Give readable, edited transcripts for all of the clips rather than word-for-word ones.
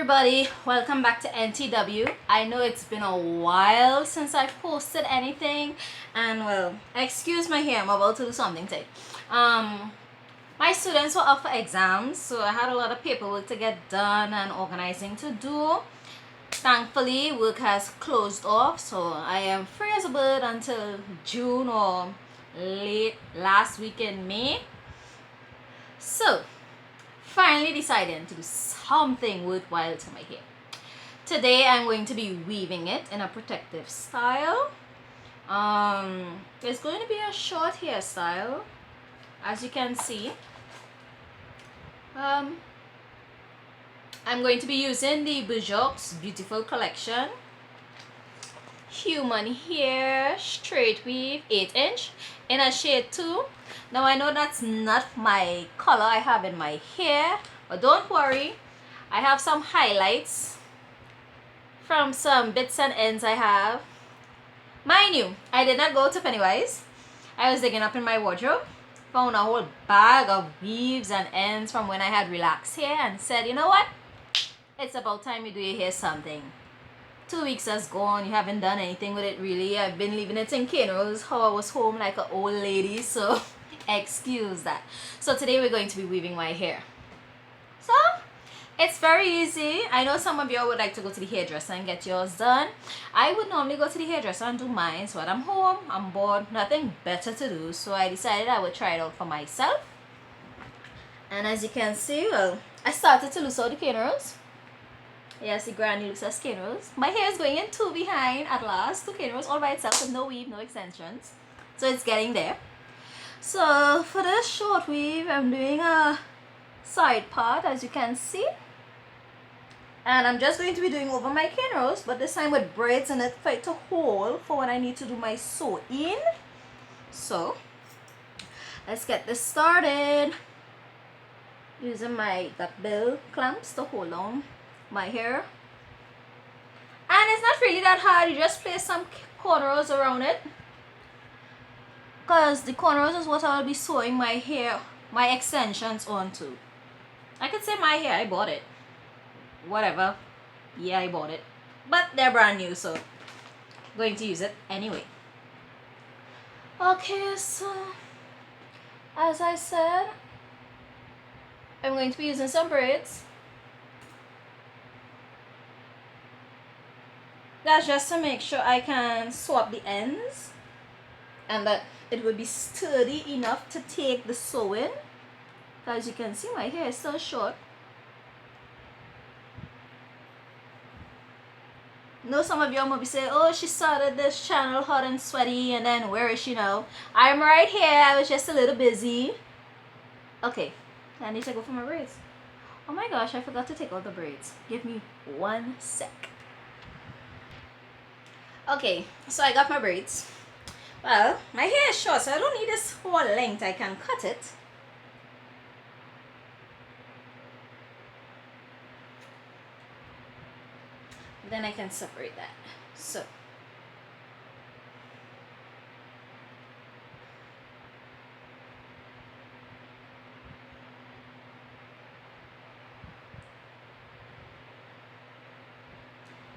everybody, welcome back to NTW. I know it's been a while since I've posted anything, and well, excuse my hair, I'm about to do something today. My students were up for exams, so I had a lot of paperwork to get done and organizing to do. Thankfully, work has closed off, so I am free as a bird until June or late last week in May. So finally deciding to do something worthwhile to my hair. Today I'm going to be weaving it in a protective style. It's going to be a short hairstyle, as you can see. I'm going to be using the Boredom Beautiful Collection Human Hair Straight Weave 8" in a shade 2. Now I know that's not my color I have in my hair, but don't worry, I have some highlights from some bits and ends I have. Mind you, I did not go to Pennywise. I was digging up in my wardrobe, found a whole bag of weaves and ends from when I had relaxed hair, and said, you know what, it's about time you do your hair something. 2 weeks has gone, you haven't done anything with it really. I've been leaving it in Keno's, how I was home like an old lady, so excuse that. So today we're going to be weaving my hair. So it's very easy. I know some of you would like to go to the hairdresser and get yours done. I would normally go to the hairdresser and do mine, so when I'm home, I'm bored, nothing better to do, so I decided I would try it out for myself. And as you can see, well, I started to lose out the cornrows. Yes, the granny looks at skin rolls. My hair is going in 2 behind at last. 2 skin rolls all by itself with no weave, no extensions. So it's getting there. So for this short weave, I'm doing a side part, as you can see. And I'm just going to be doing over my cornrows, but this time with braids in it for it to hold for when I need to do my sew in. So let's get this started. Using my duckbill clamps to hold on my hair, and it's not really that hard. You just place some cornrows around it, because the cornrows is what I'll be sewing my hair, my extensions onto. I could say my hair, I bought it, whatever, yeah, I bought it, but they're brand new, so I'm going to use it anyway. Okay, so as I said, I'm going to be using some braids. That's just to make sure I can swap the ends and that it will be sturdy enough to take the sewing. As you can see, my hair is still short. Know some of y'all might be saying, oh, she started this channel hot and sweaty, and then where is she now? I'm right here. I was just a little busy. Okay, I need to go for my braids. Oh my gosh, I forgot to take out the braids. Give me 1 sec. Okay, so I got my braids. Well, my hair is short, so I don't need this whole length. I can cut it. Then I can separate that. So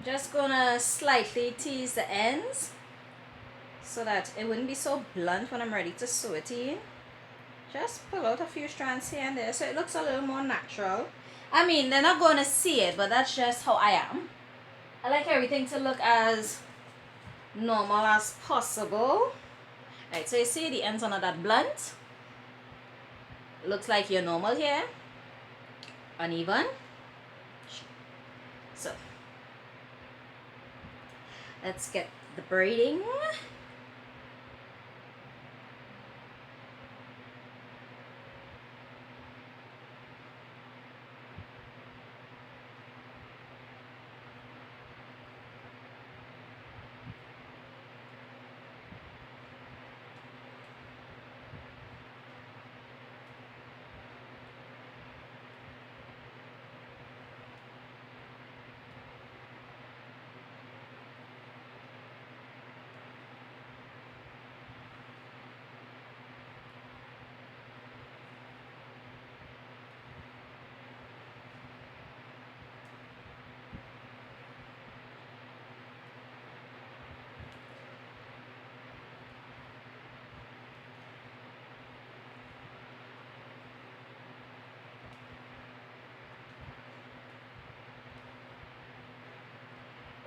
just gonna slightly tease the ends so that it wouldn't be so blunt when I'm ready to sew it in. Just pull out a few strands here and there so it looks a little more natural. I mean, they're not going to see it, but that's just how I am. I like everything to look as normal as possible. Right, so you see the ends are not that blunt. It looks like your normal hair. Uneven. So let's get the braiding.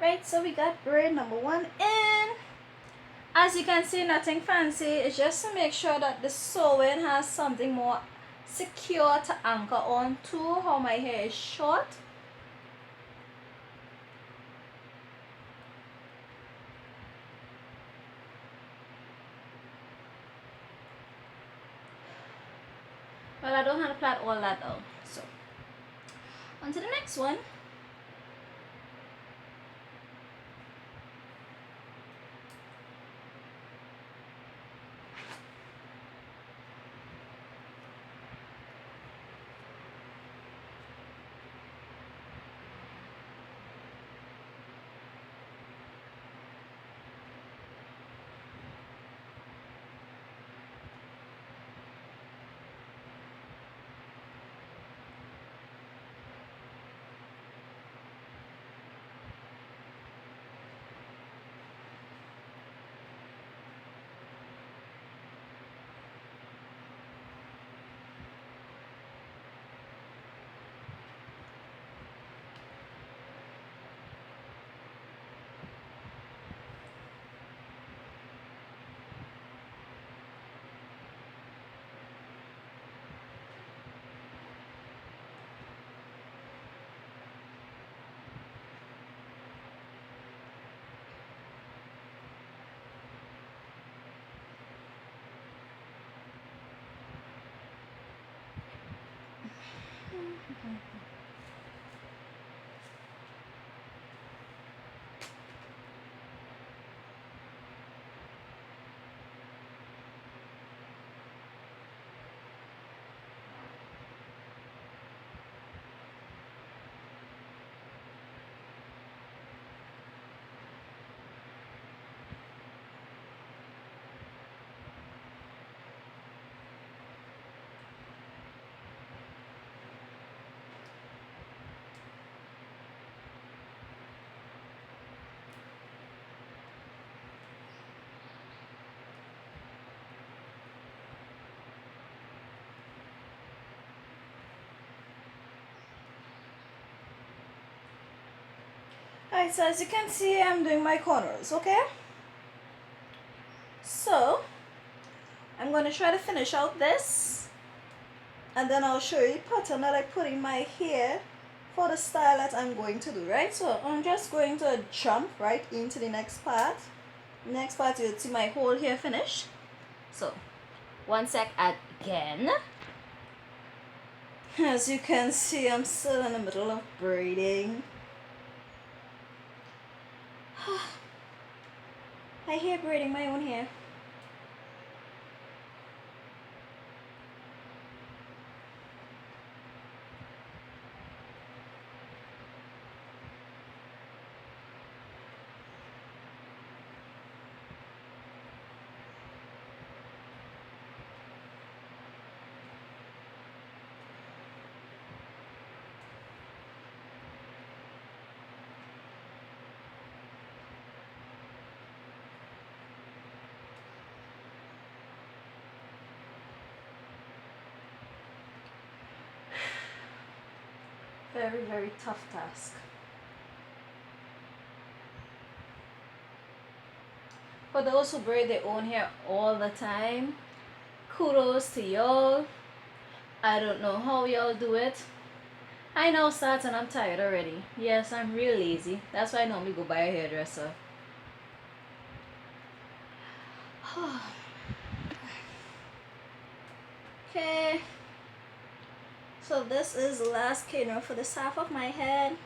Right, so we got braid number 1 in. As you can see, nothing fancy. It's just to make sure that the sewing has something more secure to anchor on to how my hair is short. Well, I don't have to plait all that out. So, on to the next one. Alright, so as you can see, I'm doing my corners, okay? So, I'm going to try to finish out this, and then I'll show you the pattern that I put in my hair for the style that I'm going to do, right? So, I'm just going to jump right into the next part. Next part, you'll see my whole hair finished. So, one sec again. As you can see, I'm still in the middle of braiding. I hate braiding my own hair. Very, very tough task. For those who braid their own hair all the time, kudos to y'all. I don't know how y'all do it. I now start and I'm tired already. Yes, I'm real lazy. That's why I normally go buy a hairdresser. Okay. So this is the last cane for this half of my head.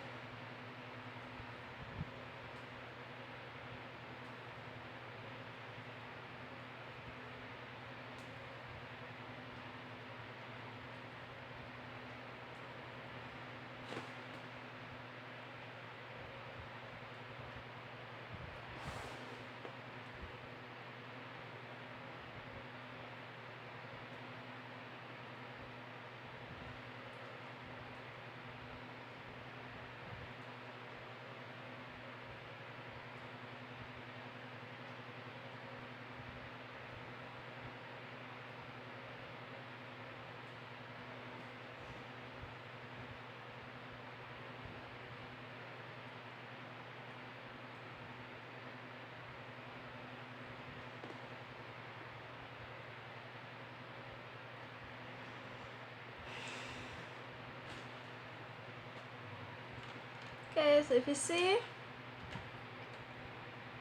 Okay, so if you see,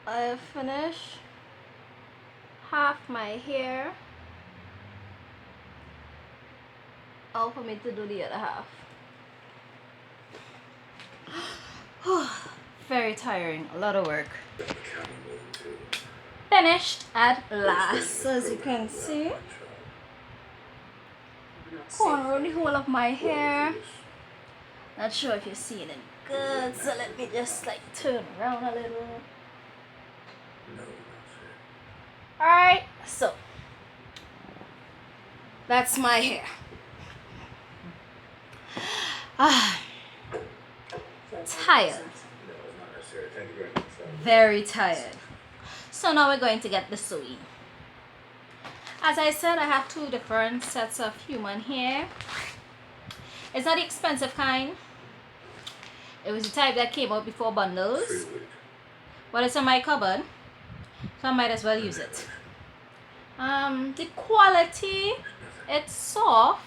I have finished half my hair. All for me to do the other half. Very tiring, a lot of work. Finished at last, as you can see. Cornrow the whole of my hair. Not sure if you're seeing it good, so let me just like turn around a little. Alright, so that's my hair. Tired. Very tired. So now we're going to get the sewing. As I said, I have two different sets of human hair. It's not the expensive kind. It was the type that came out before bundles. But it's in my cupboard, so I might as well use it. The quality, it's soft.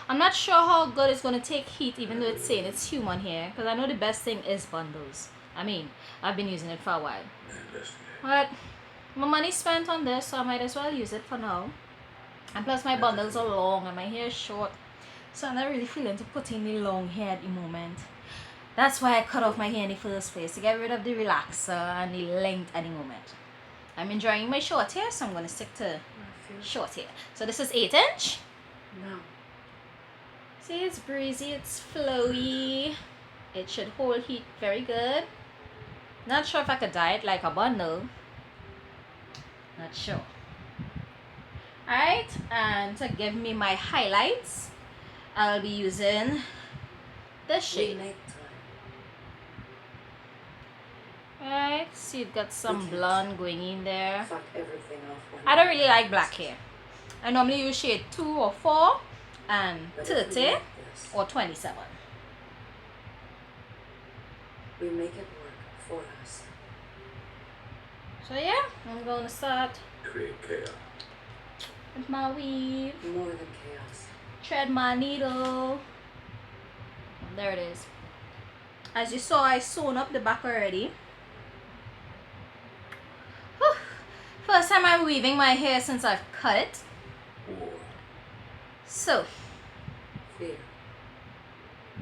I'm not sure how good it's going to take heat, even though it's saying it's human hair, because I know the best thing is bundles. I mean, I've been using it for a while. But my money spent on this, so I might as well use it for now. And plus my bundles are long and my hair is short, so I'm not really feeling to put in the long hair at the moment. That's why I cut off my hair in the first place, to get rid of the relaxer and the length at the moment. I'm enjoying my short hair, so I'm going to stick to short hair. So this is 8-inch. No. See, it's breezy, it's flowy. It should hold heat very good. Not sure if I could dye it like a bundle. Not sure. Alright, and to give me my highlights, I'll be using this shade. Right, see, it got some blonde going in there. I don't really like black hair. I normally use shade 2 or 4 and 30 or 27. We make it work for us. So yeah, I'm going to start Create chaos. with my weave. More than chaos. Thread my needle. There it is. As you saw, I sewn up the back already. Whew. First time I'm weaving my hair since I've cut it. War. So, Fear.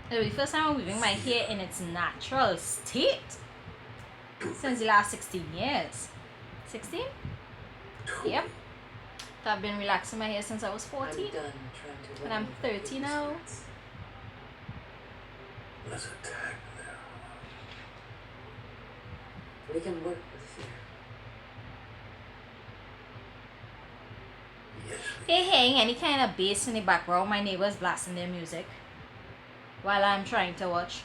it'll be the first time I'm weaving my hair in its natural state since the last 16 years. 16? Yep. So I've been relaxing my hair since I was 14. I'm done trying to And I'm 30 now. Let's attack them. We can work with fear. Yes. If you're hearing any kind of bass in the background, my neighbor's blasting their music while I'm trying to watch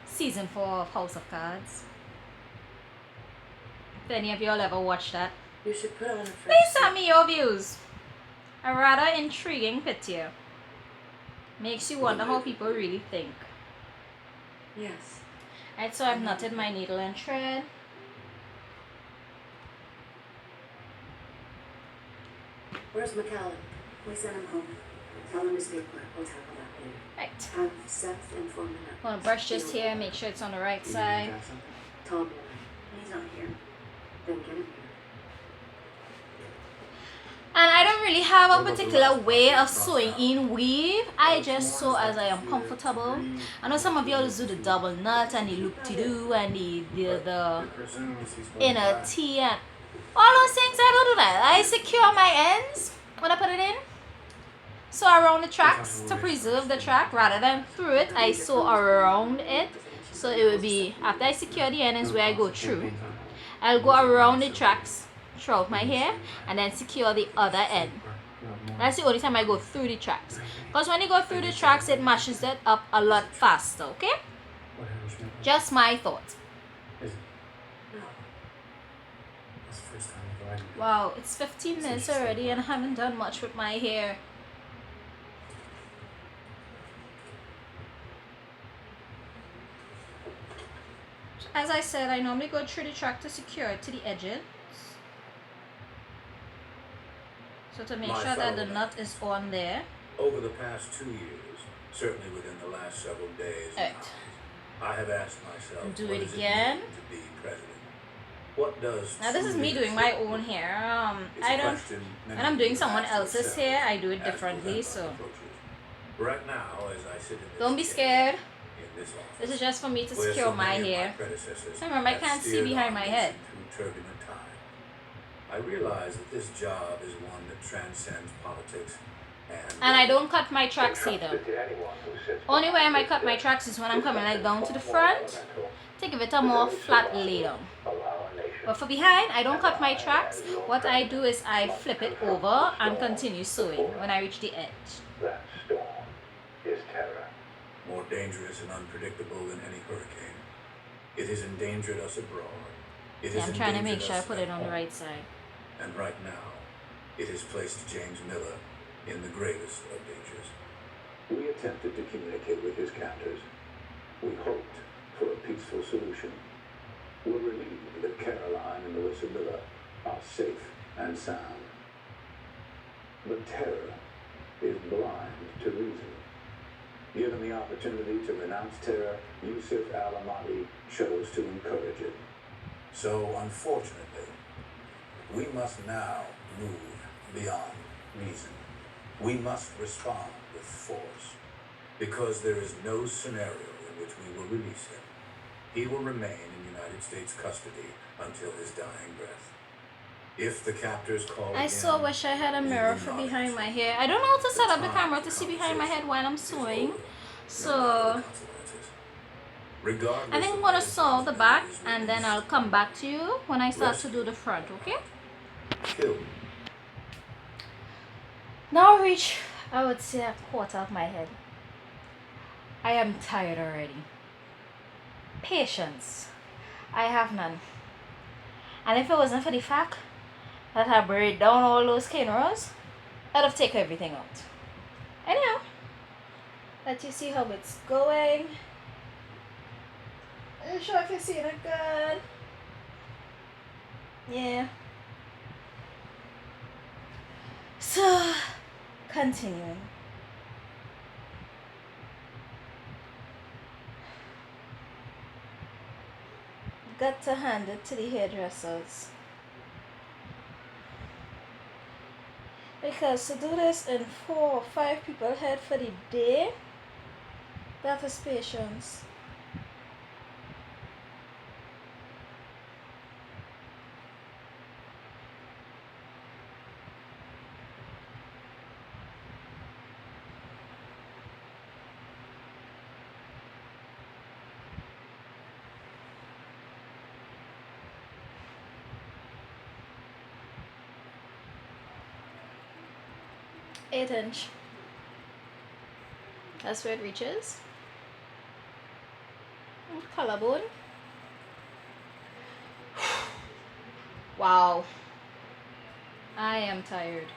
season 4 of House of Cards. If any of y'all ever watched that, You should put on a fresh please tell me your views. A rather intriguing picture. Makes you wonder how people really think. Yes. Right, so I've knotted my needle and thread. Where's McCallum? We sent him home. Tell him to stay put. We'll tackle that later. Right. Have Seth inform him. I'm gonna brush just here, make sure it's on the right side. Tom, he's not here. Then get him here. And I don't really have a particular way of sewing in weave. I just sew as I am comfortable. I know some of y'all do the double knot and the loop-de-doo and the inner T and all those things. I don't do that. I secure my ends when I put it in. Sew around the tracks to preserve the track rather than through it. I sew around it. So it will be, after I secure the end is where I go through. I'll go around the tracks throughout my hair and then secure the other end. That's the only time I go through the tracks. Because when you go through the tracks, it mashes it up a lot faster, okay? Just my thought. Wow, it's 15 minutes already and I haven't done much with my hair. As I said, I normally go through the track to secure it to the edges. So to make sure that the nut is on there. Over the past 2 years, certainly within the last several days, Right. I have asked myself, Do what it does it again. mean to be president? What does Now this is true me doing my leadership own look like? hair. It's I a don't, question many when I'm of doing you have someone asked else's yourselves hair, I do it as differently. November So approaches. Right now, as I sit in this don't be chair, scared. in this office, This is just for me to where secure so my many of my hair. predecessors Remember, I have can't see steered behind our my head. nation through turbulent time, I realize that this job is one that transcends politics And I and don't cut my tracks either. Only way I might cut my tracks is when I'm coming like down to the front to give it a more flat lay down. But for behind, I don't cut my tracks. What I do is I flip it over and continue sewing when I reach the edge. that storm is terror. More dangerous and unpredictable than any hurricane. It has endangered us abroad. It Yeah, has I'm trying to make endangered sure I us put at it on the home. right side. And right now, it has placed James Miller in the gravest of dangers. We attempted to communicate with his captors. We hoped for a peaceful solution. We're relieved that Caroline and Melissa Miller are safe and sound. But terror is blind to reason. Given the opportunity to renounce terror, Yusuf al-Ahmadi chose to encourage it. So, unfortunately, we must now move beyond reason. We must respond with force, because there is no scenario in which we will release him. He will remain in United States custody until his dying breath. If the captors call I again, so wish I had a we mirror will for not behind answer. my hair. I don't know how to set up the time camera for to see behind my head conversation while I'm is sewing. over, no matter So the consequences. I Regardless think I'm of gonna whether sew James the Miller back is and then released I'll come or back to you when I start to do rescued the front, or okay? not, killed. Now reach, I would say, a quarter of my head. I am tired already. Patience, I have none. And if it wasn't for the fact that I buried down all those cane rows, I'd have taken everything out. Anyhow, let you see how it's going. Are you sure if you're seeing it good? Yeah. So, continuing. Got to hand it to the hairdressers. Because to do this in 4 or 5 people head for the day, that is patience. Eight-inch. That's where it reaches. Collarbone. Wow. I am tired.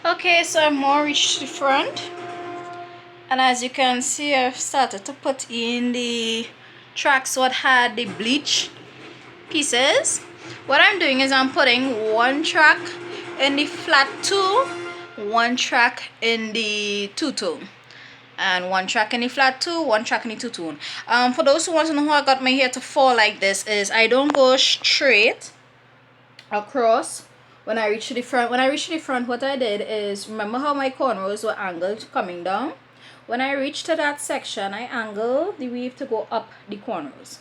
Okay, so I've more reached the front. And as you can see, I've started to put in the tracks what had the bleach pieces. What I'm doing is I'm putting one track in the flat two, one track in the two-tone, and one track in the flat two, one track in the two-tone. For those who want to know how I got my hair to fall like this, is I don't go straight across when I reach the front. When I reach the front, what I did is, remember how my cornrows were angled coming down? When I reach to that section, I angle the weave to go up the corners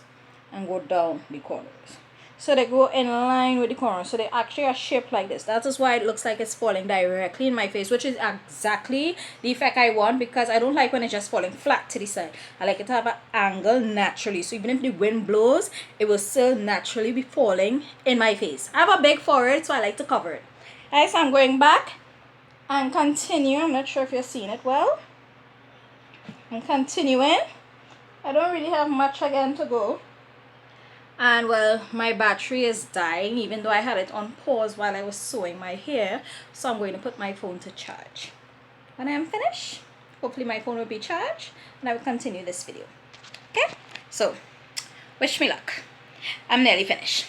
and go down the corners, so they go in line with the corners, so they actually are shaped like this. That is why it looks like it's falling directly in my face, which is exactly the effect I want, because I don't like when it's just falling flat to the side. I like it to have an angle naturally, so even if the wind blows, it will still naturally be falling in my face. I have a big forehead, so I like to cover it. Alright, so I'm going back and continue. I'm not sure if you're seeing it well. I'm continuing. I don't really have much again to go. And well, my battery is dying, even though I had it on pause while I was sewing my hair. So I'm going to put my phone to charge. When I am finished, hopefully my phone will be charged and I will continue this video. Okay? So, wish me luck. I'm nearly finished.